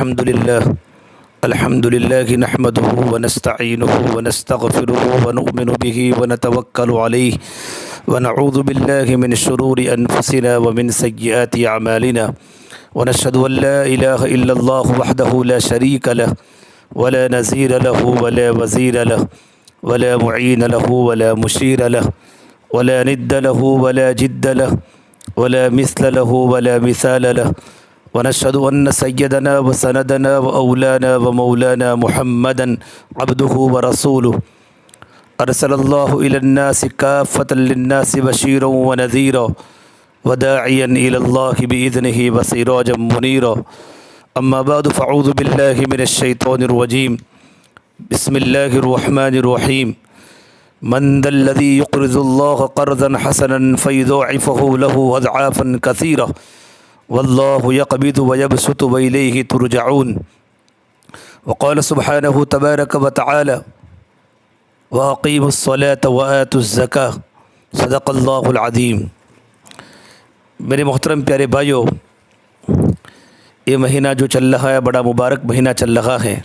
الحمد لله نحمده ونستعينه ونستغفره ونؤمن به ونتوكل عليه ونعوذ بالله من شرور أنفسنا ومن سيئات أعمالنا ونشهد أن لا إله إلا الله وحده لا شريك له ولا نظير له ولا وزير له ولا معين له ولا مشير له ولا ند له ولا جد له ولا مثل له ولا مثال له ونشهد أن سيدنا وسندنا وأولانا ومولانا محمدا عبده ورسوله أرسل الله إلى الناس كافة للناس بشيرا ونذيرا وداعيا إلى الله بإذنه وسراجا منيرا أما بعد فأعوذ بالله من الشيطان الرجيم بسم الله الرحمن الرحيم من ذا الذي يقرض الله قرضا حسنا فيضاعفه له أضعافا كثيرة والله يقبض ويبسط وإليه ترجعون وقال سبحانه تبارك وتعالى وأقيموا الصلاة وآتوا الزكاة صدق اللہ العظیم۔ میرے محترم پیارے بھائیوں، یہ مہینہ جو چل رہا ہے بڑا مبارک مہینہ چل رہا ہے۔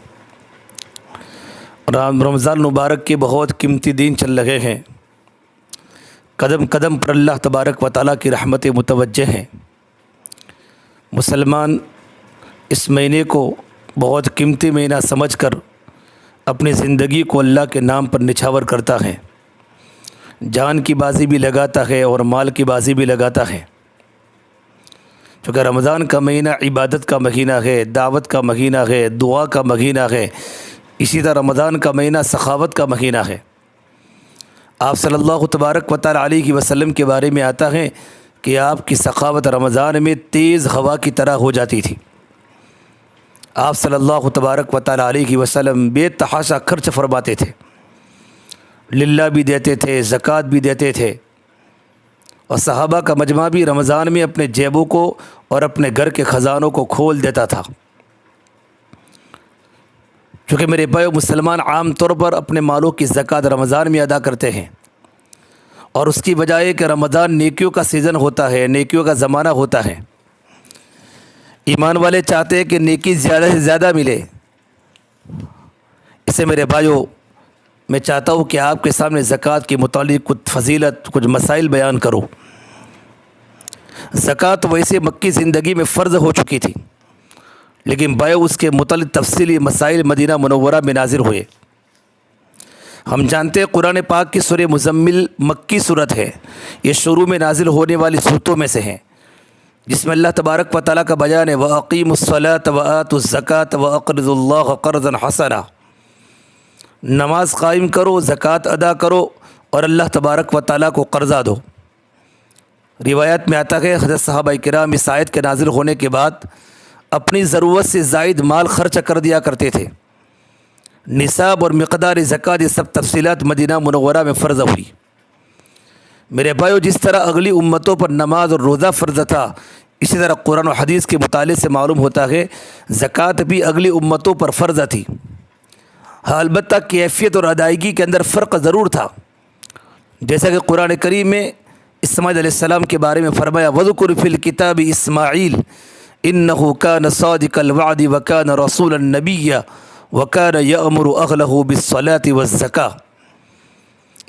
رمضان مبارک کے بہت قیمتی دن چل رہے ہیں۔ قدم قدم پر اللہ تبارک و تعالیٰ کی رحمتیں متوجہ ہیں۔ مسلمان اس مہینے کو بہت قیمتی مہینہ سمجھ کر اپنی زندگی کو اللہ کے نام پر نچھاور کرتا ہے، جان کی بازی بھی لگاتا ہے اور مال کی بازی بھی لگاتا ہے۔ چونکہ رمضان کا مہینہ عبادت کا مہینہ ہے، دعوت کا مہینہ ہے، دعا کا مہینہ ہے، اسی طرح رمضان کا مہینہ سخاوت کا مہینہ ہے۔ آپ صلی اللہ تبارک و تعالیٰ علیہ وسلم کے بارے میں آتا ہے کہ آپ کی سخاوت رمضان میں تیز ہوا کی طرح ہو جاتی تھی۔ آپ صلی اللہ تبارک و تعالیٰ علیہ وسلم بے تحاشا خرچ فرماتے تھے، للہ بھی دیتے تھے، زکوٰۃ بھی دیتے تھے، اور صحابہ کا مجمع بھی رمضان میں اپنے جیبوں کو اور اپنے گھر کے خزانوں کو کھول دیتا تھا۔ چونکہ میرے بھائیو، مسلمان عام طور پر اپنے مالوں کی زکوٰۃ رمضان میں ادا کرتے ہیں، اور اس کی وجہ ہے کہ رمضان نیکیوں کا سیزن ہوتا ہے، نیکیوں کا زمانہ ہوتا ہے۔ ایمان والے چاہتے ہیں کہ نیکی زیادہ سے زیادہ ملے۔ اسے میرے بھائیو، میں چاہتا ہوں کہ آپ کے سامنے زکوٰۃ کے متعلق کچھ فضیلت، کچھ مسائل بیان کروں۔ زکوٰۃ ویسے مکی زندگی میں فرض ہو چکی تھی، لیکن بھائیو اس کے متعلق تفصیلی مسائل مدینہ منورہ میں نازل ہوئے۔ ہم جانتے ہیں قرآن پاک کی سورہ مزمل مکی صورت ہے، یہ شروع میں نازل ہونے والی صورتوں میں سے ہیں، جس میں اللہ تبارک و تعالیٰ کا بیان ہے وَأَقِيمُوا الصَّلَاةَ وَآتُوا الزَّكَاةَ وَأَقْرِضُوا اللَّهَ قَرْضًا حَسَنًا۔ نماز قائم کرو، زکوٰۃ ادا کرو، اور اللہ تبارک و تعالیٰ کو قرضہ دو۔ روایت میں آتا ہے حضرت صحابہ کرام اس آیت کے نازل ہونے کے بعد اپنی ضرورت سے زائد مال خرچ کر دیا کرتے تھے۔ نصاب اور مقدار زکوٰۃ یہ سب تفصیلات مدینہ منورہ میں فرض ہوئی۔ میرے بھائیو، جس طرح اگلی امتوں پر نماز اور روزہ فرض تھا، اسی طرح قرآن و حدیث کے مطالعے سے معلوم ہوتا ہے زکوٰۃ بھی اگلی امتوں پر فرض تھی۔ ہاں، البتہ کیفیت اور ادائیگی کے اندر فرق ضرور تھا، جیسا کہ قرآن کریم میں اسماعیل علیہ السلام کے بارے میں فرمایا وَذْكُرْ فِي الْكِتَابِ اسماعیل إِنَّهُ كَانَ صَادِقَ الْوَعْدِ وَكَانَ رَسُولًا نَبِيًّا وَكَانَ يَأْمُرُ أَهْلَهُ بِالصَّلَاةِ وَالزَّكَاةِ۔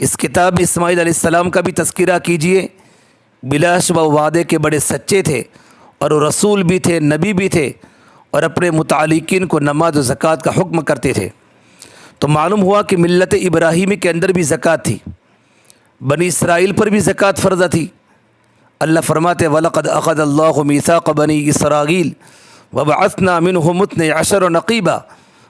اس کتاب میں اسماعیل علیہ السلام کا بھی تذکرہ کیجئے۔ بلا شبہ وعدے کے بڑے سچے تھے، اور وہ رسول بھی تھے، نبی بھی تھے، اور اپنے متعلقین کو نماز و زکوٰۃ کا حکم کرتے تھے۔ تو معلوم ہوا کہ ملت ابراہیمی کے اندر بھی زکوٰۃ تھی، بنی اسرائیل پر بھی زکوٰۃ فرض تھی۔ اللہ فرماتے وَلَقَدْ أَخَذَ اللَّهُ مِيثَاقَ بَنِي إِسْرَائِيلَ وَبَعَثْنَا مِنْهُمُ 12 نَقِيبًا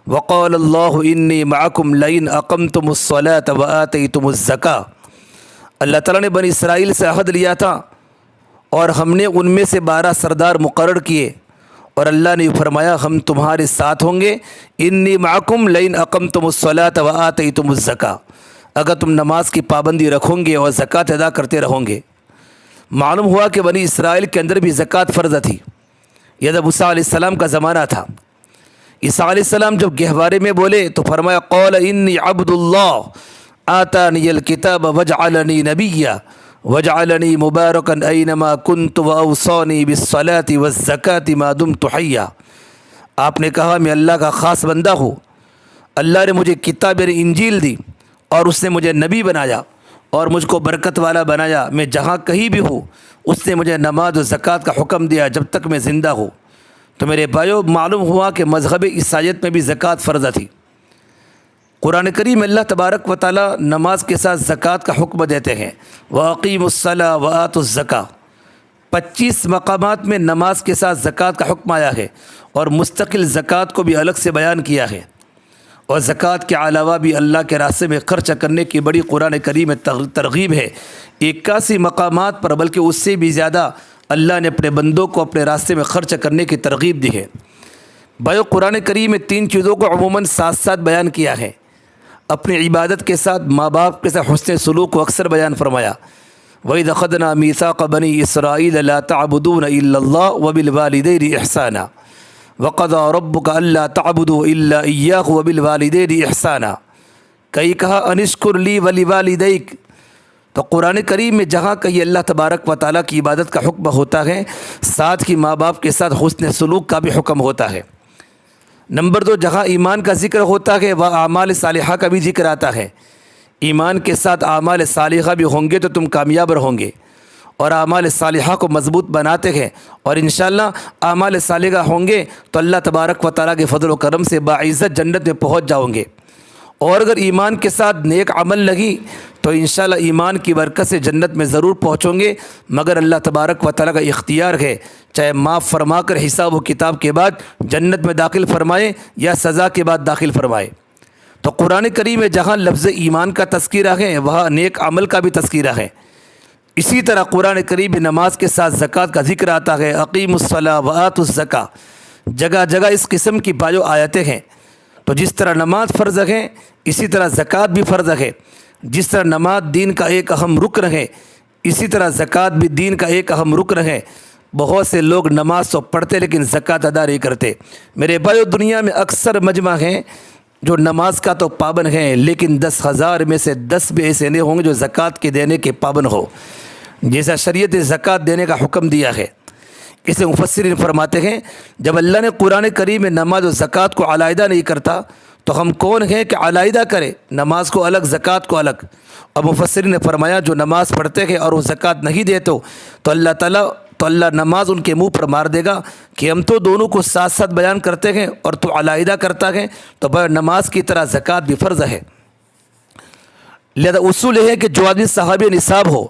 وَقَالَ اللَّهُ إِنِّي مَعَكُمْ لَئِنْ أَقَمْتُمُ الصَّلَاةَ وَآتَيْتُمُ الزَّكَاةَ۔ اللہ تعالیٰ نے بنی اسرائیل سے عہد لیا تھا، اور ہم نے ان میں سے 12 سردار مقرر کیے، اور اللہ نے فرمایا ہم تمہارے ساتھ ہوں گے، انی معکم لئن اقمتم الصلاۃ وآتیتم الزکاۃ، اگر تم نماز کی پابندی رکھو گے اور زکوٰۃ ادا کرتے رہو گے۔ معلوم ہوا کہ بنی اسرائیل کے اندر بھی زکوٰۃ فرض تھی۔ یہ جب عیسیٰ علیہ السلام کا زمانہ تھا، عیسیٰ علیہ السلام جب گہوارے میں بولے تو فرمایا قال انی عبد اللہ آتانی الکتاب وجعلنی نبیا وجعلنی مبارکا اینما کنت واوصانی بالصلاة والزکاة ما دمت حیا۔ آپ نے کہا میں اللہ کا خاص بندہ ہوں، اللہ نے مجھے کتاب یعنی انجیل دی اور اس نے مجھے نبی بنایا اور مجھ کو برکت والا بنایا، میں جہاں کہیں بھی ہوں اس نے مجھے نماز و زکوٰۃ کا حکم دیا جب تک میں زندہ ہوں۔ تو میرے بھائیو، معلوم ہوا کہ مذہب عیسائیت میں بھی زکوٰۃ فرض تھی۔ قرآن کریم اللہ تبارک و تعالی نماز کے ساتھ زکوٰۃ کا حکم دیتے ہیں، وَأَقِیمُوا الصَّلَاةَ وَآتُوا الزَّکَاةَ۔ 25 مقامات میں نماز کے ساتھ زکوٰۃ کا حکم آیا ہے اور مستقل زکوٰۃ کو بھی الگ سے بیان کیا ہے، اور زکوٰۃ کے علاوہ بھی اللہ کے راستے میں خرچ کرنے کی بڑی قرآن کریم میں ترغیب ہے۔ 81 مقامات پر، بلکہ اس سے بھی زیادہ، اللہ نے اپنے بندوں کو اپنے راستے میں خرچ کرنے کی ترغیب دی ہے۔ بھائیو، قرآن کریم میں 3 چیزوں کو عموماً ساتھ ساتھ بیان کیا ہے۔ اپنی عبادت کے ساتھ ماں باپ کے ساتھ حسن سلوک کو اکثر بیان فرمایا، وَإِذْ أَخَذْنَا مِيثَاقَ بَنِي إِسْرَائِيلَ لَا تَعْبُدُونَ إِلَّا اللَّهَ وَبِالْوَالِدَيْنِ إِحْسَانًا وَقَضَىٰ رَبُّكَ أَلَّا تَعْبُدُوا إِلَّا إِيَّاهُ وَبِالْوَالِدَيْنِ إِحْسَانًا۔ کئی کہا أَنِ اشْكُرْ لِي وَلِوَالِدَيْكَ۔ تو قرآن کریم میں جہاں کہیں اللہ تبارک و تعالیٰ کی عبادت کا حکم ہوتا ہے، ساتھ ہی ماں باپ کے ساتھ حسن سلوک کا بھی حکم ہوتا ہے۔ نمبر 2، جہاں ایمان کا ذکر ہوتا ہے وہ اعمال صالحہ کا بھی ذکر آتا ہے۔ ایمان کے ساتھ اعمال صالحہ بھی ہوں گے تو تم کامیاب ہوں گے، اور اعمال صالحہ کو مضبوط بناتے ہیں، اور انشاءاللہ اعمال صالحہ ہوں گے تو اللہ تبارک و تعالیٰ کے فضل و کرم سے باعزت جنت میں پہنچ جاؤ گے۔ اور اگر ایمان کے ساتھ نیک عمل لگی تو انشاءاللہ ایمان کی برکت سے جنت میں ضرور پہنچو گے، مگر اللہ تبارک و تعالیٰ کا اختیار ہے، چاہے معاف فرما کر حساب و کتاب کے بعد جنت میں داخل فرمائے یا سزا کے بعد داخل فرمائے۔ تو قرآن کریم میں جہاں لفظ ایمان کا تذکرہ ہے وہاں نیک عمل کا بھی تذکرہ ہے۔ اسی طرح قرآن کریم میں نماز کے ساتھ زکوٰۃ کا ذکر آتا ہے، اقیموا الصلاۃ وآتوا الزکاۃ۔ جگہ جگہ اس قسم کی بایو آیتیں ہیں۔ تو جس طرح نماز فرض ہے اسی طرح زکوٰۃ بھی فرض ہے، جس طرح نماز دین کا ایک اہم رکن ہے اسی طرح زکوٰۃ بھی دین کا ایک اہم رکن ہے۔ بہت سے لوگ نماز تو پڑھتے لیکن زکوٰۃ ادا نہیں کرتے۔ میرے بھائیو، دنیا میں اکثر مجمع ہیں جو نماز کا تو پابند ہیں، لیکن 10,000 میں سے 10 بھی ایسے نہیں ہوں گے جو زکوٰۃ کے دینے کے پابند ہو، جیسا شریعت زکوٰۃ دینے کا حکم دیا ہے۔ اسے مفسرین فرماتے ہیں، جب اللہ نے قرآن کریم میں نماز و زکوٰۃ کو علیحدہ نہیں کرتا تو ہم کون ہیں کہ علیحدہ کرے، نماز کو الگ زکوٰۃ کو الگ۔ اور مفسرین نے فرمایا، جو نماز پڑھتے ہیں اور وہ زکوٰۃ نہیں دیتے تو اللہ نماز ان کے منہ پر مار دے گا کہ ہم تو دونوں کو ساتھ ساتھ بیان کرتے ہیں اور تو علیحدہ کرتا ہے۔ تو نماز کی طرح زکوٰۃ بھی فرض ہے۔ لہذا اصول یہ ہے کہ جو آدمی صاحب نصاب ہو،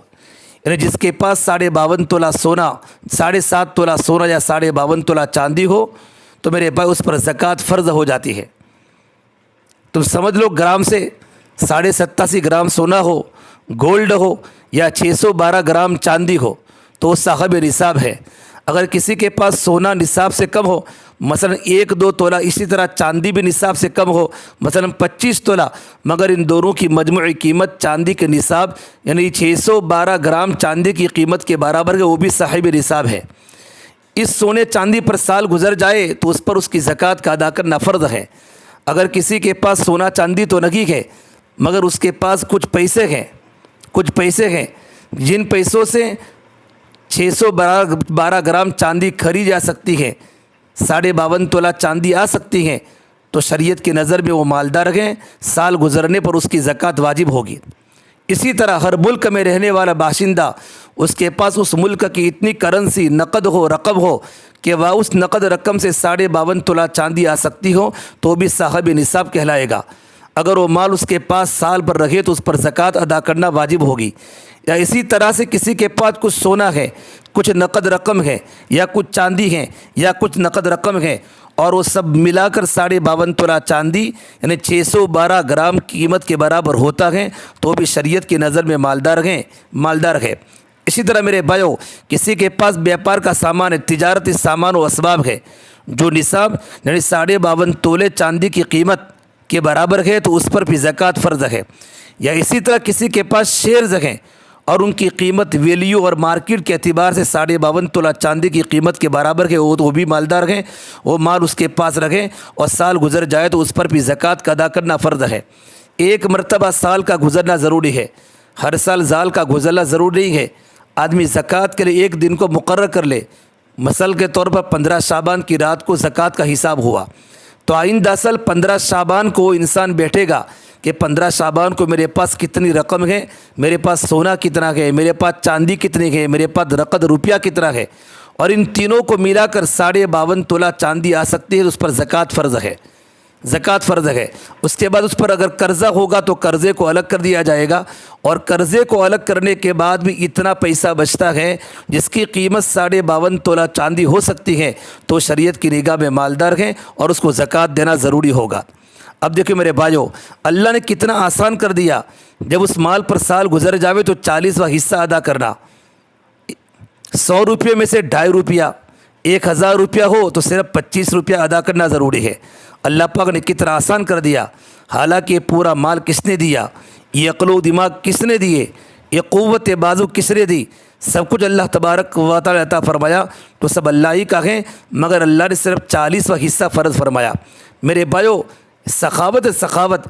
یعنی جس کے پاس 52.5 تولہ سونا، 7.5 تولہ سونا یا 52.5 تولہ چاندی ہو، تو میرے بھائی اس پر زکوٰۃ فرض ہو جاتی ہے۔ تم سمجھ لو، گرام سے 87.5 گرام سونا ہو، گولڈ ہو، یا 612 گرام چاندی ہو تو وہ صاحب نصاب ہے۔ اگر کسی کے پاس سونا نصاب سے کم ہو، مثلا 1-2 تولہ، اسی طرح چاندی بھی نصاب سے کم ہو، مثلا 25 تولہ، مگر ان دونوں کی مجموعی قیمت چاندی کے نصاب یعنی 612 گرام چاندی کی قیمت کے برابر ہے، وہ بھی صاحب نصاب ہے۔ اس سونے چاندی پر سال گزر جائے تو اس پر اس کی زکوٰۃ کا ادا کرنا فرض ہے۔ اگر کسی کے پاس سونا چاندی تو نہیں ہے مگر اس کے پاس کچھ پیسے ہیں جن پیسوں سے 612 گرام چاندی خرید جا سکتی ہے، 52.5 تولہ چاندی آ سکتی ہے، تو شریعت کی نظر میں وہ مالدار ہیں، سال گزرنے پر اس کی زکوٰۃ واجب ہوگی۔ اسی طرح ہر ملک میں رہنے والا باشندہ، اس کے پاس اس ملک کی اتنی کرنسی نقد ہو، رقم ہو کہ وہ اس نقد رقم سے 52.5 تولہ چاندی آ سکتی ہو تو بھی صاحب نصاب کہلائے گا۔ اگر وہ مال اس کے پاس سال بھر رہے تو اس پر زکوٰۃ ادا کرنا واجب ہوگی۔ یا اسی طرح سے کسی کے پاس کچھ سونا ہے، کچھ نقد رقم ہے، یا کچھ چاندی ہے، یا کچھ نقد رقم ہے، اور وہ سب ملا کر 52.5 تولہ چاندی یعنی 612 گرام قیمت کے برابر ہوتا ہے تو بھی شریعت کی نظر میں مالدار ہے۔ اسی طرح میرے بھائیو، کسی کے پاس بیپار کا سامان ہے، تجارتی سامان و اسباب ہے، جو نصاب یعنی 52.5 تولے چاندی کی قیمت کے برابر ہے تو اس پر بھی زکوٰۃ فرض ہے۔ یا اسی طرح کسی کے پاس شیئرز ہیں اور ان کی قیمت ویلیو اور مارکیٹ کے اعتبار سے 52.5 تولہ چاندی کی قیمت کے برابر ہے، وہ بھی مالدار ہیں، وہ مال اس کے پاس رکھیں اور سال گزر جائے تو اس پر بھی زکوٰۃ کا ادا کرنا فرض ہے۔ ایک مرتبہ سال کا گزرنا ضروری ہے، ہر سال سال کا گزرنا ضروری نہیں ہے۔ آدمی زکوٰۃ کے لیے ایک دن کو مقرر کر لے، مثال کے طور پر 15 شعبان کی رات کو زکوٰۃ کا حساب ہوا، تو آئندہ سال 15 شعبان کو انسان بیٹھے گا کہ 15 شعبان کو میرے پاس کتنی رقم ہے، میرے پاس سونا کتنا ہے، میرے پاس چاندی کتنی ہے، میرے پاس نقد روپیہ کتنا ہے، اور ان تینوں کو ملا کر 52.5 تولہ چاندی آ سکتی ہے، تو اس پر زکوٰۃ فرض ہے، زکوٰۃ فرض ہے۔ اس کے بعد اس پر اگر قرضہ ہوگا تو قرضے کو الگ کر دیا جائے گا، اور قرضے کو الگ کرنے کے بعد بھی اتنا پیسہ بچتا ہے جس کی قیمت 52.5 تولہ چاندی ہو سکتی ہے، تو شریعت کی نگاہ میں مالدار ہیں اور اس کو زکوٰۃ دینا ضروری ہوگا۔ اب دیکھیں میرے بھائیو، اللہ نے کتنا آسان کر دیا، جب اس مال پر سال گزر جاوے تو 40واں حصہ ادا کرنا، 100 روپے میں سے 2.5 روپیہ، 1000 روپیہ ہو تو صرف 25 روپیہ ادا کرنا ضروری ہے۔ اللہ پاک نے کتنا آسان کر دیا، حالانکہ یہ پورا مال کس نے دیا، یہ عقل و دماغ کس نے دیے، یہ قوت بازو کس نے دی، سب کچھ اللہ تبارک و تعالی عطا فرمایا، تو سب اللہ ہی کا ہے، مگر اللہ نے صرف 40واں حصہ فرض فرمایا۔ میرے بھائیو، سخاوت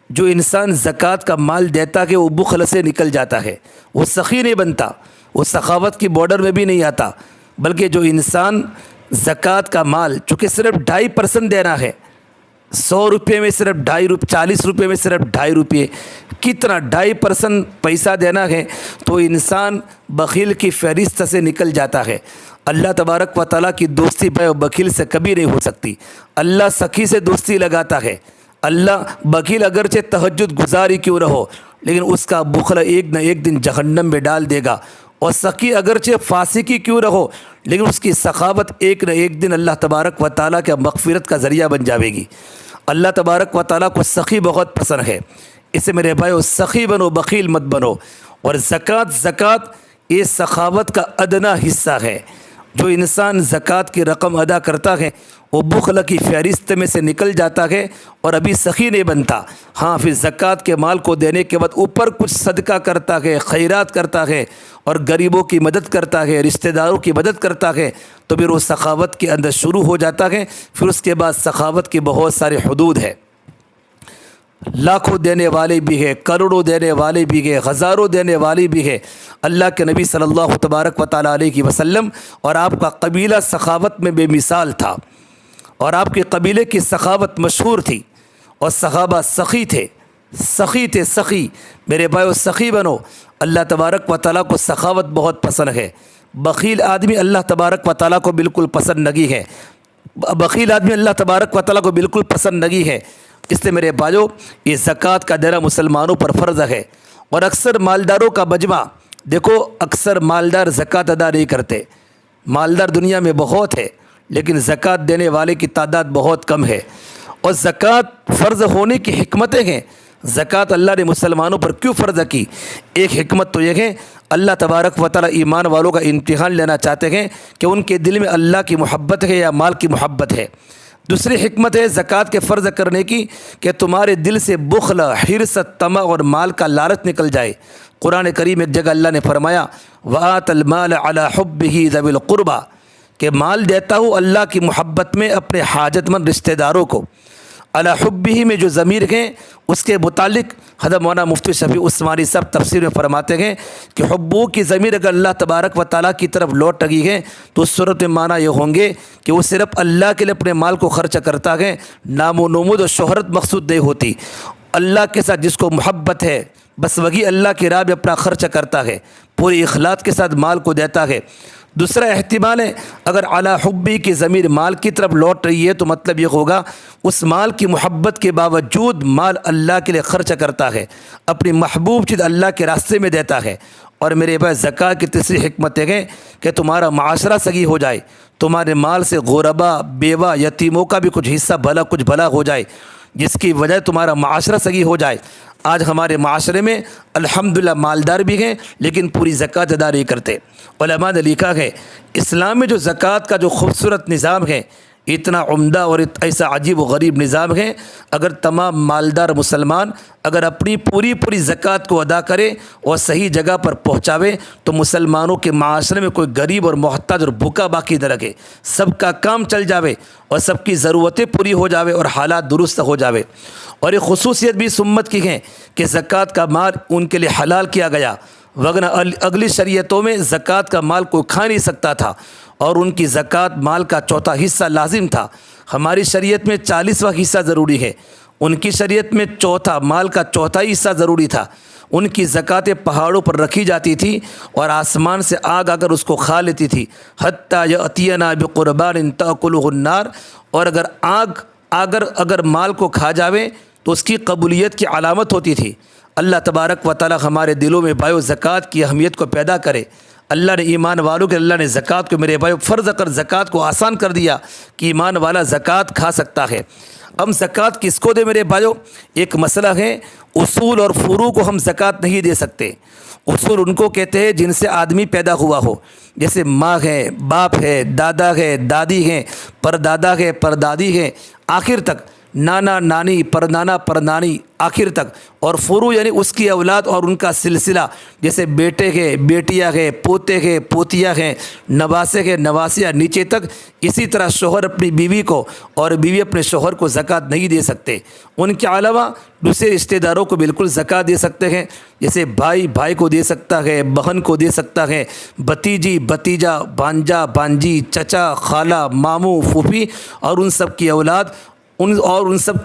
جو انسان زکوٰۃ کا مال دیتا ہے وہ بخل سے نکل جاتا ہے، وہ سخی نہیں بنتا، وہ سخاوت کی بارڈر میں بھی نہیں آتا، بلکہ جو انسان زکوٰۃ کا مال چونکہ صرف 2.5% دینا ہے، 100 روپے میں صرف 2.5 40 روپے میں صرف 2.5 روپے، کتنا 2.5% پیسہ دینا ہے، تو انسان بخیل کی فہرست سے نکل جاتا ہے۔ اللہ تبارک و تعالیٰ کی دوستی بخیل سے کبھی نہیں ہو سکتی، اللہ سخی سے دوستی لگاتا ہے۔ اللہ بخیل اگرچہ تہجد گزاری کیوں رہو، لیکن اس کا بخل ایک نہ ایک دن جہنم میں ڈال دے گا، اور سخی اگرچہ فاسقی کیوں رہو، لیکن اس کی سخاوت ایک نہ ایک دن اللہ تبارک و تعالیٰ کے مغفرت کا ذریعہ بن جاوے گی۔ اللہ تبارک و تعالیٰ کو سخی بہت پسند ہے، اسے میرے بھائیو سخی بنو، بخیل مت بنو۔ اور زکوٰۃ یہ سخاوت کا ادنا حصہ ہے۔ جو انسان زکوٰۃ کی رقم ادا کرتا ہے وہ بخل کی فہرست میں سے نکل جاتا ہے اور ابھی سخی نہیں بنتا۔ ہاں، پھر زکوٰۃ کے مال کو دینے کے بعد اوپر کچھ صدقہ کرتا ہے، خیرات کرتا ہے، اور غریبوں کی مدد کرتا ہے، رشتہ داروں کی مدد کرتا ہے، تو پھر وہ سخاوت کے اندر شروع ہو جاتا ہے۔ پھر اس کے بعد سخاوت کی بہت سارے حدود ہے، لاکھوں دینے والے بھی ہے، کروڑوں دینے والے بھی ہے، ہزاروں دینے والے بھی ہے۔ اللہ کے نبی صلی اللہ تبارک و تعالیٰ علیہ وسلم اور آپ کا قبیلہ سخاوت میں بے مثال تھا، اور آپ کے قبیلے کی سخاوت مشہور تھی، اور صحابہ سخی تھے، سخی۔ میرے بھائیو سخی بنو، اللہ تبارک و تعالیٰ کو سخاوت بہت پسند ہے۔ بخیل آدمی اللہ تبارک و تعالیٰ کو بالکل پسند نہیں ہے، بخیل آدمی اللہ تبارک و تعالیٰ کو بالکل پسند نہیں ہے۔ اس لیے میرے بھائیو، یہ زکوٰۃ کا دینا مسلمانوں پر فرض ہے، اور اکثر مالداروں کا مجمع دیکھو، اکثر مالدار زکوٰۃ ادا نہیں کرتے۔ مالدار دنیا میں بہت ہے، لیکن زکوٰۃ دینے والے کی تعداد بہت کم ہے۔ اور زکوٰۃ فرض ہونے کی حکمتیں ہیں، زکوٰۃ اللہ نے مسلمانوں پر کیوں فرض کی؟ ایک حکمت تو یہ ہے، اللہ تبارک و تعالیٰ ایمان والوں کا امتحان لینا چاہتے ہیں کہ ان کے دل میں اللہ کی محبت ہے یا مال کی محبت ہے۔ دوسری حکمت ہے زکوٰۃ کے فرض کرنے کی کہ تمہارے دل سے بخل، حرص، طمع اور مال کا لالچ نکل جائے۔ قرآن کریم ایک جگہ اللہ نے فرمایا وَآتَ الْمَالَ عَلَى حُبِّهِ ذَوِي الْقُرْبَى، کہ مال دیتا ہوں اللہ کی محبت میں اپنے حاجت مند رشتہ داروں کو۔ علی حبہ میں جو ضمیر ہیں اس کے متعلق حضرت مولانا مفتی شفیع عثمانی صاحب تفسیر میں فرماتے ہیں کہ حبو کی ضمیر اگر اللہ تبارک و تعالیٰ کی طرف لوٹ رہی ہے تو اس صورت میں معنی یہ ہوں گے کہ وہ صرف اللہ کے لیے اپنے مال کو خرچ کرتا ہے، نام و نمود و شہرت مقصود نہیں ہوتی۔ اللہ کے ساتھ جس کو محبت ہے بس وہی اللہ کی راہ میں اپنا خرچ کرتا ہے، پوری اخلاص کے ساتھ مال کو دیتا ہے۔ دوسرا احتمال ہے اگر اعلیٰ حبی کی ضمیر مال کی طرف لوٹ رہی ہے تو مطلب یہ ہوگا اس مال کی محبت کے باوجود مال اللہ کے لیے خرچ کرتا ہے، اپنی محبوب چیز اللہ کے راستے میں دیتا ہے۔ اور میرے بھائی زکوٰۃ کی تیسری حکمت ہے کہ تمہارا معاشرہ صحیح ہو جائے، تمہارے مال سے غربا، بیوہ، یتیموں کا بھی کچھ حصہ کچھ بھلا ہو جائے، جس کی وجہ تمہارا معاشرہ صحیح ہو جائے۔ آج ہمارے معاشرے میں الحمدللہ مالدار بھی ہیں لیکن پوری زکوٰۃ ادا نہیں کرتے۔ علماء نے لکھا ہے اسلام میں جو زکوٰۃ کا جو خوبصورت نظام ہے، اتنا عمدہ اور ایسا عجیب و غریب نظام ہے، اگر تمام مالدار مسلمان اگر اپنی پوری زکوٰۃ کو ادا کرے اور صحیح جگہ پر پہنچاوے تو مسلمانوں کے معاشرے میں کوئی غریب اور محتاج اور بھوکا باقی نہ رہے، سب کا کام چل جاوے اور سب کی ضرورتیں پوری ہو جاوے اور حالات درست ہو جاوے۔ اور ایک خصوصیت بھی اس امت کی ہے کہ زکوٰۃ کا مال ان کے لیے حلال کیا گیا، وگرنہ اگلی شریعتوں میں زکوٰۃ کا مال کوئی کھا نہیں سکتا تھا اور ان کی زکوٰۃ مال کا چوتھا حصہ لازم تھا۔ ہماری شریعت میں 40واں حصہ ضروری ہے، ان کی شریعت میں مال کا چوتھا حصہ ضروری تھا۔ ان کی زکوٰۃیں پہاڑوں پر رکھی جاتی تھی اور آسمان سے آگ اگر اس کو کھا لیتی تھی، حتیٰ یأتینا بقربان تأکلہ النار، اور اگر مال کو کھا جاوے تو اس کی قبولیت کی علامت ہوتی تھی۔ اللہ تبارک و تعالی ہمارے دلوں میں بھائیو زکوٰۃ کی اہمیت کو پیدا کرے۔ اللہ نے ایمان والوں کے اللہ نے زکوٰۃ کو میرے بھائیو فرض کر زکوٰۃ کو آسان کر دیا کہ ایمان والا زکوٰۃ کھا سکتا ہے۔ ہم زکوٰۃ کس کو دے میرے بھائیو؟ ایک مسئلہ ہے، اصول اور فروع کو ہم زکوٰۃ نہیں دے سکتے۔ اصول ان کو کہتے ہیں جن سے آدمی پیدا ہوا ہو، جیسے ماں ہے، باپ ہے، دادا ہے، دادی ہیں، پردادا ہے، پردادی ہے، آخر تک نانا نانی، پرنانا پرنانی، آخر تک۔ اور فروع یعنی اس کی اولاد اور ان کا سلسلہ، جیسے بیٹے ہے، بیٹیاں ہے، پوتے ہے، پوتیاں ہیں، نواسے ہے، نواسیاں، نیچے تک۔ اسی طرح شوہر اپنی بیوی کو اور بیوی اپنے شوہر کو زکوٰۃ نہیں دے سکتے۔ ان کے علاوہ دوسرے رشتہ داروں کو بالکل زکوٰۃ دے سکتے ہیں، جیسے بھائی کو دے سکتا ہے، بہن کو دے سکتا ہے، بھتیجی، بھتیجا، بھانجا، بھانجی، چچا، خالہ، ماموں، پھوپھی اور ان سب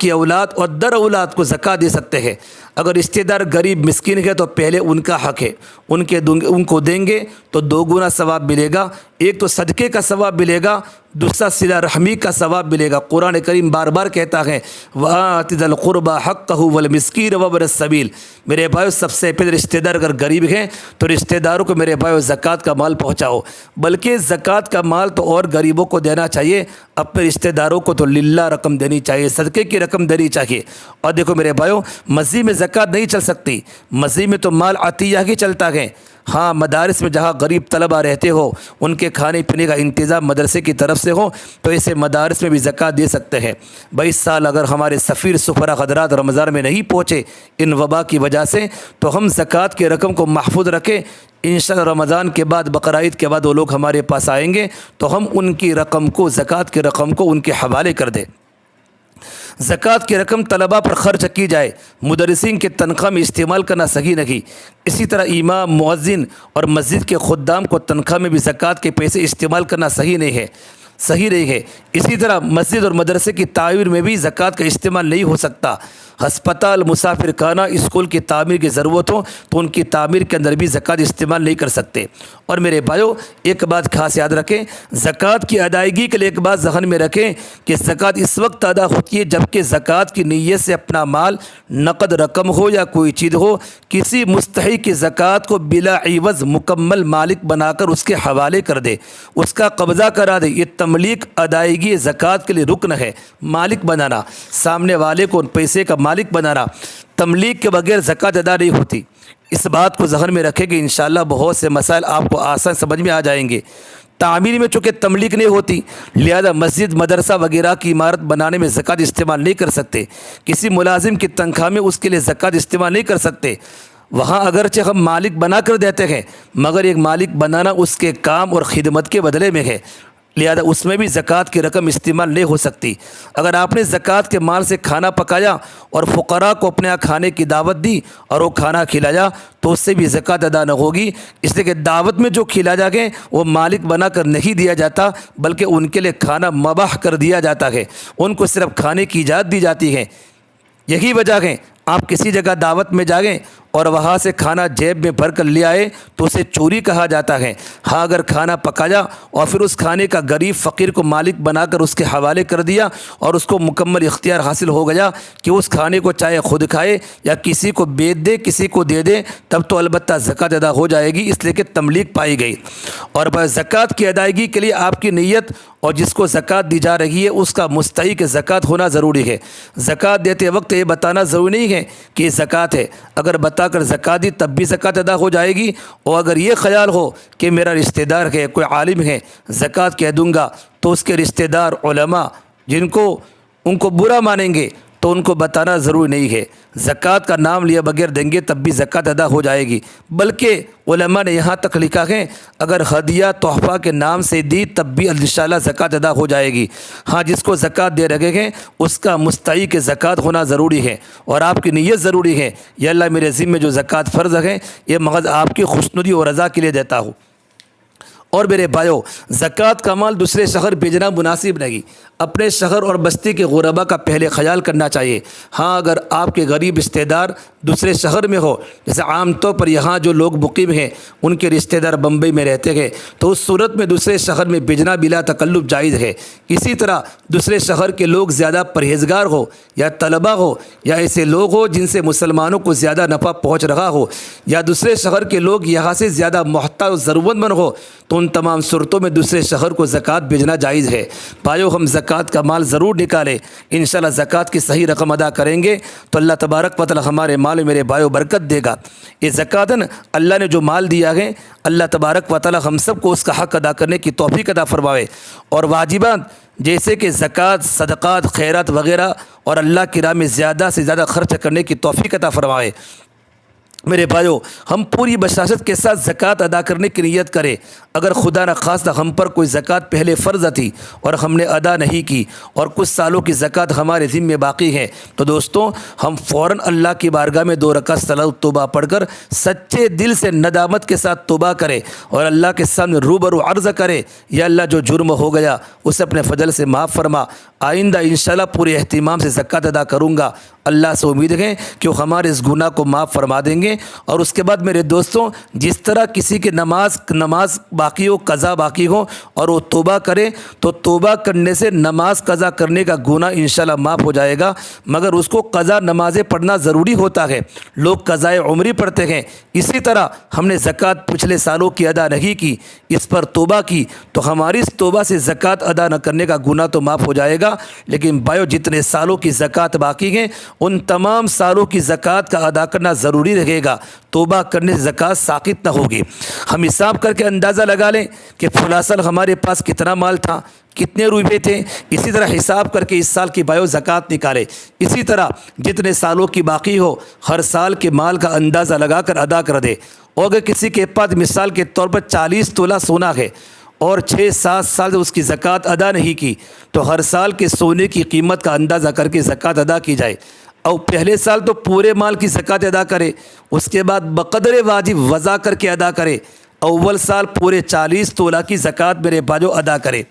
کی اولاد اور در اولاد کو زکوٰۃ دے سکتے ہیں۔ اگر رشتہ دار غریب مسکین ہے تو پہلے ان کا حق ہے، ان کو دیں گے تو 2 گنا ثواب ملے گا۔ ایک تو صدقے کا ثواب ملے گا، دوسرا صلہ رحمی کا ثواب ملے گا۔ قرآن کریم بار بار کہتا ہے وَآتِ ذِی الْقُرْبَىٰ حَقَّهُ وَالْمِسْكِینَ وَابْنَ السَّبِیلِ۔ میرے بھائیو سب سے پہلے رشتہ دار اگر غریب ہیں تو رشتہ داروں کو میرے بھائیو زکوٰۃ کا مال پہنچاؤ، بلکہ زکوٰۃ کا مال تو اور غریبوں کو دینا چاہیے، اپنے رشتہ داروں کو تو للہ رقم دینی چاہیے، صدقے کی رقم دینی چاہیے۔ اور دیکھو میرے بھائیو مسجد میں زکوٰۃ نہیں چل سکتی، مسجد میں تو مال عطیہ ہی چلتا ہے۔ ہاں مدارس میں جہاں غریب طلبہ رہتے ہو، ان کے کھانے پینے کا انتظام مدرسے کی طرف سے ہو تو ایسے مدارس میں بھی زکوٰۃ دے سکتے ہیں۔ 22 سال اگر ہمارے سفیر سفراء حضرات رمضان میں نہیں پہنچے ان وبا کی وجہ سے، تو ہم زکوٰۃ کی رقم کو محفوظ رکھیں۔ انشاءاللہ رمضان کے بعد، بقرعید کے بعد وہ لوگ ہمارے پاس آئیں گے تو ہم ان کی رقم کو، زکوٰۃ کی رقم کو ان کے حوالے کر دیں۔ زکوٰۃ کی رقم طلباء پر خرچ کی جائے، مدرسین کے تنخواہ میں استعمال کرنا صحیح نہیں۔ اسی طرح امام، مؤذن اور مسجد کے خدام کو تنخواہ میں بھی زکوٰۃ کے پیسے استعمال کرنا صحیح نہیں ہے۔ اسی طرح مسجد اور مدرسے کی تعمیر میں بھی زکوٰۃ کا استعمال نہیں ہو سکتا۔ ہسپتال، مسافر خانہ، اسکول کی تعمیر کی ضرورت ہو تو ان کی تعمیر کے اندر بھی زکوٰۃ استعمال نہیں کر سکتے۔ اور میرے بھائیو ایک بات خاص یاد رکھیں، زکوٰۃ کی ادائیگی کے لیے ایک بات ذہن میں رکھیں کہ زکوٰۃ اس وقت ادا ہوتی ہے جب کہ زکوٰۃ کی نیت سے اپنا مال، نقد رقم ہو یا کوئی چیز ہو، کسی مستحق کی زکوٰۃ کو بلا عوض مکمل مالک بنا کر اس کے حوالے کر دے، اس کا قبضہ کرا دے۔ یہ تملیک ادائیگی زکوٰۃ کے لیے رکن ہے، مالک بنانا، سامنے والے کو پیسے کا مالک بنانا۔ تملیک کے بغیر زکوٰۃ ادا نہیں ہوتی۔ اس بات کو ذہن میں رکھیں کہ انشاءاللہ بہت سے مسائل آپ کو آسان سمجھ میں آ جائیں گے۔ تعمیر میں چونکہ تملیک نہیں ہوتی، لہذا مسجد، مدرسہ وغیرہ کی عمارت بنانے میں زکوٰۃ استعمال نہیں کر سکتے۔ کسی ملازم کی تنخواہ میں اس کے لیے زکوٰۃ استعمال نہیں کر سکتے۔ وہاں اگرچہ ہم مالک بنا کر دیتے ہیں، مگر ایک مالک بنانا اس کے کام اور خدمت کے بدلے میں ہے، لہذا اس میں بھی زکوٰۃ کی رقم استعمال نہیں ہو سکتی۔ اگر آپ نے زکوٰۃ کے مال سے کھانا پکایا اور فقراء کو اپنے یہاں کھانے کی دعوت دی اور وہ کھانا کھلایا تو اس سے بھی زکوٰۃ ادا نہ ہوگی، اس لیے کہ دعوت میں جو کھلایا گیا وہ مالک بنا کر نہیں دیا جاتا، بلکہ ان کے لیے کھانا مباح کر دیا جاتا ہے، ان کو صرف کھانے کی اجازت دی جاتی ہے۔ یہی وجہ ہے آپ کسی جگہ دعوت میں جائیں اور وہاں سے کھانا جیب میں بھر کر لے آئے تو اسے چوری کہا جاتا ہے۔ ہاں اگر کھانا پکایا اور پھر اس کھانے کا غریب فقیر کو مالک بنا کر اس کے حوالے کر دیا اور اس کو مکمل اختیار حاصل ہو گیا کہ اس کھانے کو چاہے خود کھائے یا کسی کو بیچ دے، کسی کو دے دے، تب تو البتہ زکوٰۃ ادا ہو جائے گی، اس لیے کہ تملیک پائی گئی۔ اور زکوٰۃ کی ادائیگی کے لیے آپ کی نیت اور جس کو زکوٰۃ دی جا رہی ہے اس کا مستحق زکوٰۃ ہونا ضروری ہے۔ زکوٰۃ دیتے وقت یہ بتانا ضروری نہیں ہے کہ یہ زکوٰۃ ہے، اگر بتا کر زکوٰۃ دی تب بھی زکوٰۃ ادا ہو جائے گی۔ اور اگر یہ خیال ہو کہ میرا رشتہ دار ہے، کوئی عالم ہے، زکوٰۃ کہہ دوں گا تو اس کے رشتہ دار علماء ان کو برا مانیں گے تو ان کو بتانا ضروری نہیں ہے، زکوٰۃ کا نام لیے بغیر دیں گے تب بھی زکوٰۃ ادا ہو جائے گی، بلکہ علماء نے یہاں تک لکھا ہے اگر ہدیہ تحفہ کے نام سے دی تب بھی انشاءاللہ زکوٰۃ ادا ہو جائے گی۔ ہاں جس کو زکوٰۃ دے رہے ہیں اس کا مستحق زکوٰۃ ہونا ضروری ہے، اور آپ کی نیت ضروری ہے، یا اللہ میرے ذمہ جو زکوٰۃ فرض ہے یہ محض آپ کی خوشنودی اور رضا کے لیے دیتا ہوں۔ اور میرے بھائیو، زکوٰۃ کا مال دوسرے شہر بھیجنا مناسب نہیں، اپنے شہر اور بستی کے غربا کا پہلے خیال کرنا چاہیے۔ ہاں اگر آپ کے غریب رشتہ دار دوسرے شہر میں ہو، جیسے عام طور پر یہاں جو لوگ مقیم ہیں ان کے رشتہ دار بمبئی میں رہتے ہیں، تو اس صورت میں دوسرے شہر میں بھیجنا بلا تکلف جائز ہے۔ اسی طرح دوسرے شہر کے لوگ زیادہ پرہیزگار ہو، یا طلبہ ہو، یا ایسے لوگ ہو جن سے مسلمانوں کو زیادہ نفع پہنچ رہا ہو، یا دوسرے شہر کے لوگ یہاں سے زیادہ محتاج و ضرورت مند ہو، تو ان تمام صورتوں میں دوسرے شہر کو زکوٰۃ بھیجنا جائز ہے۔ بھائیو، ہم زکوٰۃ کا مال ضرور نکالیں، انشاءاللہ زکوٰۃ کی صحیح رقم ادا کریں گے تو اللہ تبارک و تعالی ہمارے مال میں میرے بھائیو برکت دے گا۔ یہ زکوٰۃ اللہ نے جو مال دیا ہے، اللہ تبارک و تعالی ہم سب کو اس کا حق ادا کرنے کی توفیق عطا فرمائے، اور واجبات جیسے کہ زکوٰۃ، صدقات، خیرات وغیرہ اور اللہ کی راہ میں زیادہ سے زیادہ خرچ کرنے کی توفیق عطا فرمائے۔ میرے بھائیو، ہم پوری بشاشت کے ساتھ زکوٰۃ ادا کرنے کی نیت کریں۔ اگر خدا نخواستہ ہم پر کوئی زکوٰۃ پہلے فرض تھی اور ہم نے ادا نہیں کی اور کچھ سالوں کی زکوٰۃ ہمارے ذمے باقی ہے، تو دوستوں ہم فوراً اللہ کی بارگاہ میں 2 رکعت صلاۃ توبہ پڑھ کر سچے دل سے ندامت کے ساتھ توبہ کریں اور اللہ کے سامنے روبرو عرض کریں، یا اللہ جو جرم ہو گیا اسے اپنے فضل سے معاف فرما، آئندہ انشاءاللہ پورے اہتمام سے زکوٰۃ ادا کروں گا۔ اللہ سے امید ہے کہ وہ ہمارے اس گناہ کو معاف فرما دیں گے۔ اور اس کے بعد میرے دوستوں، جس طرح کسی کی نماز باقی ہو، قضا باقی ہو اور وہ توبہ کرے، تو توبہ کرنے سے نماز قضا کرنے کا گناہ انشاءاللہ معاف ہو جائے گا، مگر اس کو قضا نمازیں پڑھنا ضروری ہوتا ہے۔ لوگ قضائے عمری پڑھتے ہیں، اسی طرح ہم نے زکوٰۃ پچھلے سالوں کی ادا نہیں کی، اس پر توبہ کی، تو ہماری اس توبہ سے زکوٰۃ ادا نہ کرنے کا گناہ تو معاف ہو جائے گا، لیکن بھائیو جتنے سالوں کی زکوٰۃ باقی ہیں ان تمام سالوں کی زکوٰۃ کا ادا کرنا ضروری رہے گا۔ توبہ کرنے سے زکوٰۃ ساقط نہ ہوگی۔ ہم حساب کر کے اندازہ لگا لیں کہ فلاں سال ہمارے پاس کتنا مال تھا، کتنے روپے تھے، اسی طرح حساب کر کے اس سال کی بھائیو زکوٰۃ نکالے۔ اسی طرح جتنے سالوں کی باقی ہو ہر سال کے مال کا اندازہ لگا کر ادا کر دے۔ اور اگر کسی کے پاس مثال کے طور پر 40 تولہ سونا ہے اور 6-7 سال سے اس کی زکوٰۃ ادا نہیں کی، تو ہر سال کے سونے کی قیمت کا اندازہ کر کے زکوٰۃ ادا کی جائے، اور پہلے سال تو پورے مال کی زکوٰۃ ادا کرے، اس کے بعد بقدر واجب وضع کر کے ادا کرے، اول سال پورے 40 تولہ کی زکوٰۃ میرے بھائیو ادا کرے،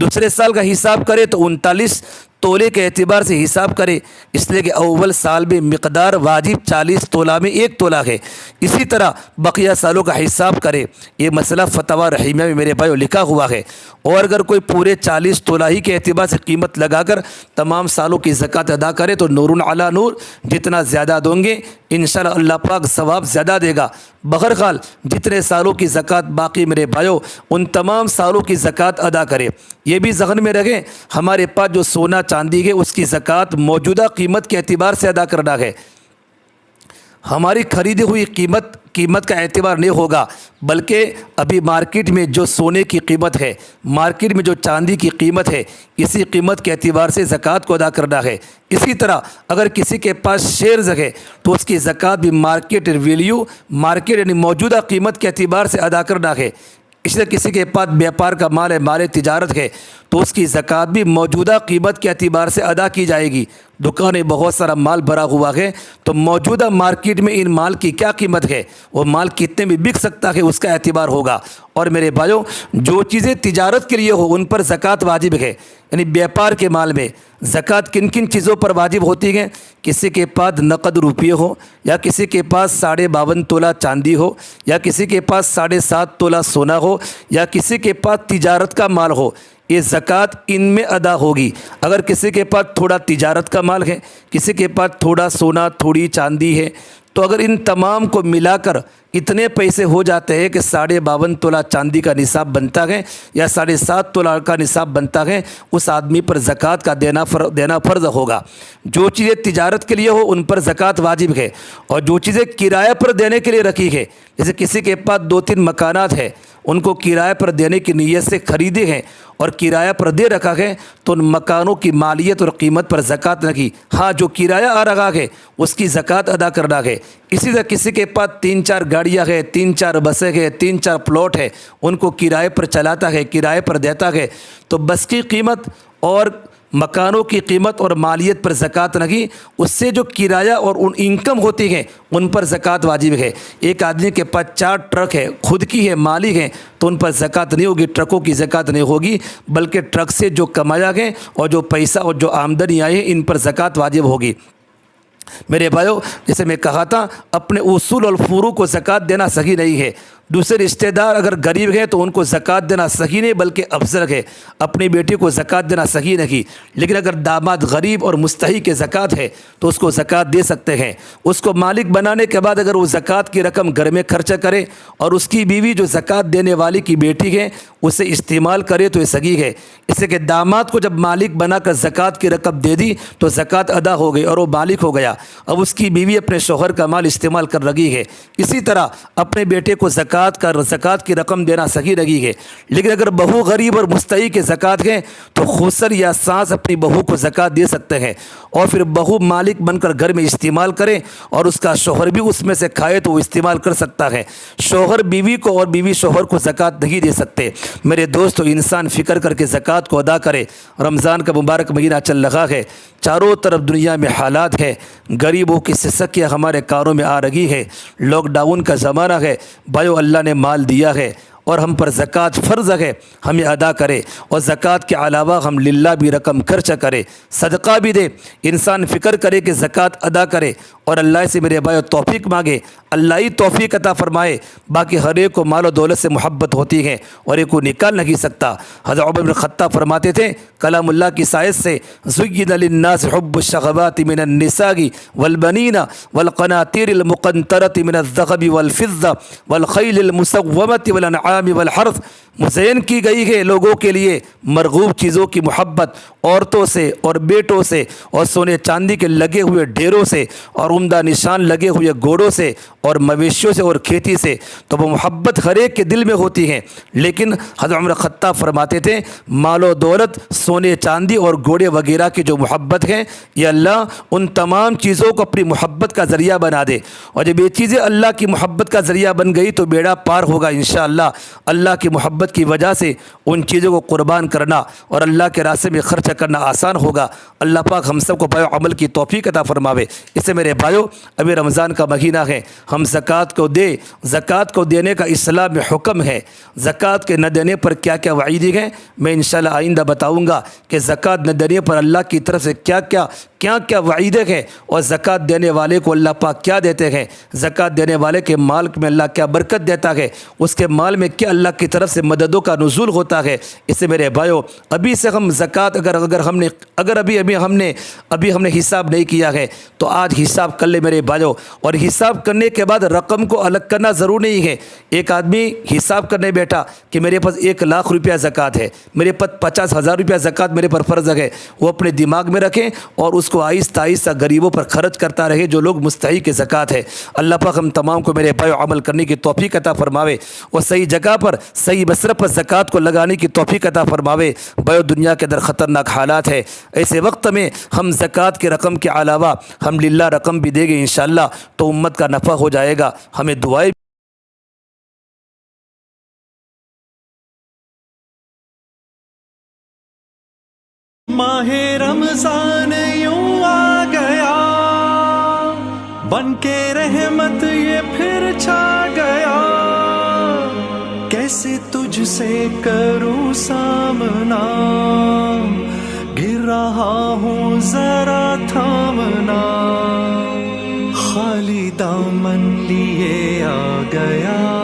دوسرے سال کا حساب کرے تو 39 تولے کے اعتبار سے حساب کرے، اس لیے کہ اول سال میں مقدار واجب 40 تولہ میں 1 تولہ ہے، اسی طرح بقیہ سالوں کا حساب کرے۔ یہ مسئلہ فتاوی رحیمیہ میں میرے بھائیو لکھا ہوا ہے، اور اگر کوئی پورے 40 تولہ ہی کے اعتبار سے قیمت لگا کر تمام سالوں کی زکوٰۃ ادا کرے تو نور علی نور، جتنا زیادہ دوں گے انشاءاللہ اللہ پاک ثواب زیادہ دے گا۔ بہرحال جتنے سالوں کی زکوٰۃ باقی میرے بھائیو ان تمام سالوں کی زکوٰۃ ادا کرے۔ یہ بھی ذہن میں رکھیں ہمارے پاس جو سونا چاندی ہے اس کی زکوٰۃ موجودہ قیمت کے اعتبار سے ادا کرنا ہے، ہماری خریدی ہوئی قیمت کا اعتبار نہیں ہوگا، بلکہ ابھی مارکیٹ میں جو سونے کی قیمت ہے، مارکیٹ میں جو چاندی کی قیمت ہے، اسی قیمت کے اعتبار سے زکوٰۃ کو ادا کرنا ہے۔ اسی طرح اگر کسی کے پاس شیئرز ہے تو اس کی زکوٰۃ بھی مارکیٹ ویلیو، مارکیٹ یعنی موجودہ قیمت کے اعتبار سے ادا کرنا ہے۔ اس لیے کسی کے پاس بیپار کا مال ہے، مال تجارت ہے، تو اس کی زکوٰۃ بھی موجودہ قیمت کے اعتبار سے ادا کی جائے گی۔ دکان میں بہت سارا مال بھرا ہوا ہے، تو موجودہ مارکیٹ میں ان مال کی کیا قیمت ہے، وہ مال کتنے میں بک سکتا ہے، اس کا اعتبار ہوگا۔ اور میرے بھائیو جو چیزیں تجارت کے لیے ہو ان پر زکوٰۃ واجب ہے، یعنی بیپار کے مال میں زکوٰۃ کن کن چیزوں پر واجب ہوتی ہے؟ کسی کے پاس نقد روپیے ہو، یا کسی کے پاس 52.5 تولہ چاندی ہو، یا کسی کے پاس 7.5 تولہ سونا ہو، یا کسی کے پاس تجارت کا مال ہو، یہ زکوٰۃ ان میں ادا ہوگی۔ اگر کسی کے پاس تھوڑا تجارت کا مال ہے، کسی کے پاس تھوڑا سونا، تھوڑی چاندی ہے، تو اگر ان تمام کو ملا کر اتنے پیسے ہو جاتے ہیں کہ 52.5 تولہ چاندی کا نصاب بنتا ہے یا 7.5 تولہ کا نصاب بنتا ہے، اس آدمی پر زکوٰۃ کا دینا فرض ہوگا۔ جو چیزیں تجارت کے لیے ہو ان پر زکوٰۃ واجب ہے، اور جو چیزیں کرایہ پر دینے کے لیے رکھی ہے، جیسے کسی کے پاس 2-3 مکانات ہیں، ان کو کرایہ پر دینے کی نیت سے خریدے ہیں اور کرایہ پر دے رکھا ہے، تو ان مکانوں کی مالیت اور قیمت پر زکوٰۃ لگی۔ ہاں، جو کرایہ آ رہا ہے اس کی زکوٰۃ ادا کرنا ہے۔ اسی طرح کسی کے پاس 3-4 گاڑیاں ہیں، 3-4 بسیں ہیں، 3-4 پلاٹ ہے، ان کو کرایہ پر چلاتا ہے، کرایہ پر دیتا ہے، تو بس کی قیمت اور مکانوں کی قیمت اور مالیت پر زکوٰۃ لگی۔ اس سے جو کرایہ اور ان انکم ہوتی ہے ان پر زکوٰۃ واجب ہے۔ ایک آدمی کے پاس 4 ٹرک ہے، خود کی ہے، مالک ہے، تو ان پر زکوٰۃ نہیں ہوگی، ٹرکوں کی زکوٰۃ نہیں ہوگی، بلکہ ٹرک سے جو کمایا گیا اور جو پیسہ اور جو آمدنی آئی ہے ان پر زکوٰۃ واجب ہوگی۔ میرے بھائیو، جیسے میں کہا تھا، اپنے اصول اور فروع کو زکوٰۃ دینا صحیح نہیں ہے۔ دوسرے رشتہ دار اگر غریب ہیں تو ان کو زکوٰۃ دینا صحیح نہیں بلکہ افضل ہے۔ اپنی بیٹی کو زکوٰۃ دینا صحیح نہیں، لیکن اگر داماد غریب اور مستحق زکوٰۃ ہے تو اس کو زکوٰۃ دے سکتے ہیں۔ اس کو مالک بنانے کے بعد اگر وہ زکوٰۃ کی رقم گھر میں خرچ کرے اور اس کی بیوی جو زکوٰۃ دینے والی کی بیٹی ہے اسے استعمال کرے تو یہ صحیح ہے۔ اس سے کہ داماد کو جب مالک بنا کر زکوٰۃ کی رقم دے دی تو زکوٰۃ ادا ہو گئی اور وہ مالک ہو گیا، اب اس کی بیوی اپنے شوہر کا مال استعمال کر رہی ہے۔ اسی طرح اپنے بیٹے کو زکوٰۃ کی رقم دینا صحیح لگی ہے، لیکن اگر بہو غریب اور مستحق زکوٰۃ ہے تو خسر یا ساس اپنی بہو کو زکوٰۃ دے سکتے ہیں، اور پھر بہو مالک بن کر گھر میں استعمال کرے اور اس کا شوہر بھی اس میں سے کھائے تو وہ استعمال کر سکتا ہے۔ شوہر بیوی کو اور بیوی شوہر کو زکوٰۃ نہیں دے سکتے۔ میرے دوستو، انسان فکر کر کے زکوٰۃ کو ادا کرے۔ رمضان کا مبارک مہینہ چل رہا ہے، چاروں طرف دنیا میں حالات ہے، غریبوں کی سسکیاں ہمارے کاروں میں آ رہی ہے، لاک ڈاؤن کا زمانہ ہے۔ بھائیو، اللہ نے مال دیا ہے اور ہم پر زکوٰۃ فرض ہے، ہمیں ادا کرے، اور زکوٰۃ کے علاوہ ہم للہ بھی رقم خرچ کرے، صدقہ بھی دے۔ انسان فکر کرے کہ زکوٰۃ ادا کرے اور اللہ سے میرے بھائی توفیق مانگے، اللہ ہی توفیق عطا فرمائے۔ باقی ہر ایک کو مال و دولت سے محبت ہوتی ہے اور ایک کو نکال نہیں سکتا۔ حضرت عمر بن خطاب فرماتے تھے کلام اللہ کی سائز سے، زُيِّنَ لِلنَّاسِ حُبُّ الشَّهَوَاتِ مِنَ النِّسَاءِ وَالْبَنِينَ وَالْقَنَاطِيرِ الْمُقَنطَرَةِ مِنَ الذَّهَبِ وَالْفِضَّةِ وَالْخَيْلِ الْمُسَوَّمَةِ وَالْأَنْعَامِ وَالْحَرْثِ، مزین کی گئی ہے لوگوں کے لیے مرغوب چیزوں کی محبت، عورتوں سے اور بیٹوں سے اور سونے چاندی کے لگے ہوئے ڈھیروں سے اور عمدہ نشان لگے ہوئے گھوڑوں سے اور مویشیوں سے اور کھیتی سے۔ تو وہ محبت ہر ایک کے دل میں ہوتی ہے، لیکن حضرت عمر خطاب فرماتے تھے مال و دولت، سونے چاندی اور گھوڑے وغیرہ کی جو محبت ہے، یہ اللہ ان تمام چیزوں کو اپنی محبت کا ذریعہ بنا دے، اور جب یہ چیزیں اللہ کی محبت کا ذریعہ بن گئی تو بیڑا پار ہوگا انشاءاللہ۔ اللہ کی محبت کی وجہ سے ان چیزوں کو قربان کرنا اور اللہ کے راستے میں خرچ کرنا آسان ہوگا۔ اللہ پاک ہم سب کو بھائیو عمل کی توفیق عطا فرماوے۔ اس سے میرے بھائیو، ابھی رمضان کا مہینہ ہے، ہم زکوٰۃ کو دے، زکوٰۃ کو دینے کا اسلام میں حکم ہے۔ زکوٰۃ کے نہ دینے پر کیا کیا وعیدیں ہیں میں انشاءاللہ آئندہ بتاؤں گا کہ زکوٰۃ نہ دینے پر اللہ کی طرف سے کیا کیا وعیدیں ہیں، اور زکوٰۃ دینے والے کو اللہ پاک کیا دیتے ہیں، زکوٰۃ دینے والے کے مال میں اللہ کیا برکت دیتا ہے، اس کے مال میں کیا اللہ کی طرف سے مددوں کا نزول ہوتا ہے۔ اس سے میرے بھائیو، ابھی سے ہم زکوٰۃ اگر ابھی ہم نے حساب نہیں کیا ہے تو آج حساب کر لے میرے بھائیو، اور حساب کرنے کے بعد رقم کو الگ کرنا ضرور نہیں ہے۔ ایک آدمی حساب کرنے بیٹھا کہ میرے پاس 1,00,000 روپیہ زکوٰۃ ہے، میرے پاس 50,000 روپیہ زکوٰۃ میرے پر فرض ہے، وہ اپنے دماغ میں رکھیں اور اس کو آہستہ آہستہ غریبوں پر خرچ کرتا رہے جو لوگ مستحق زکوٰۃ ہے۔ اللہ پاک ہم تمام کو میرے بھائیو عمل کرنے کی توفیق عطا فرماوے اور صحیح جگہ پر صحیح مصرف پر زکوٰۃ کو لگانے کی توفیق عطا فرماوے۔ بھائیو، دنیا کے اندر خطرناک حالات ہے، ایسے وقت میں ہم زکوٰۃ کی رقم کے علاوہ ہم للہ رقم بھی دیں گے انشاءاللہ تو امت کا نفع ہو جائے گا۔ ہمیں دعائیں ماہ رمضان یوں آ گیا، بن کے رحمت یہ پھر چھا گیا، کیسے تجھ سے کروں سامنا، گر رہا ہوں ذرا تھامنا، خالی دامن لیے آ گیا۔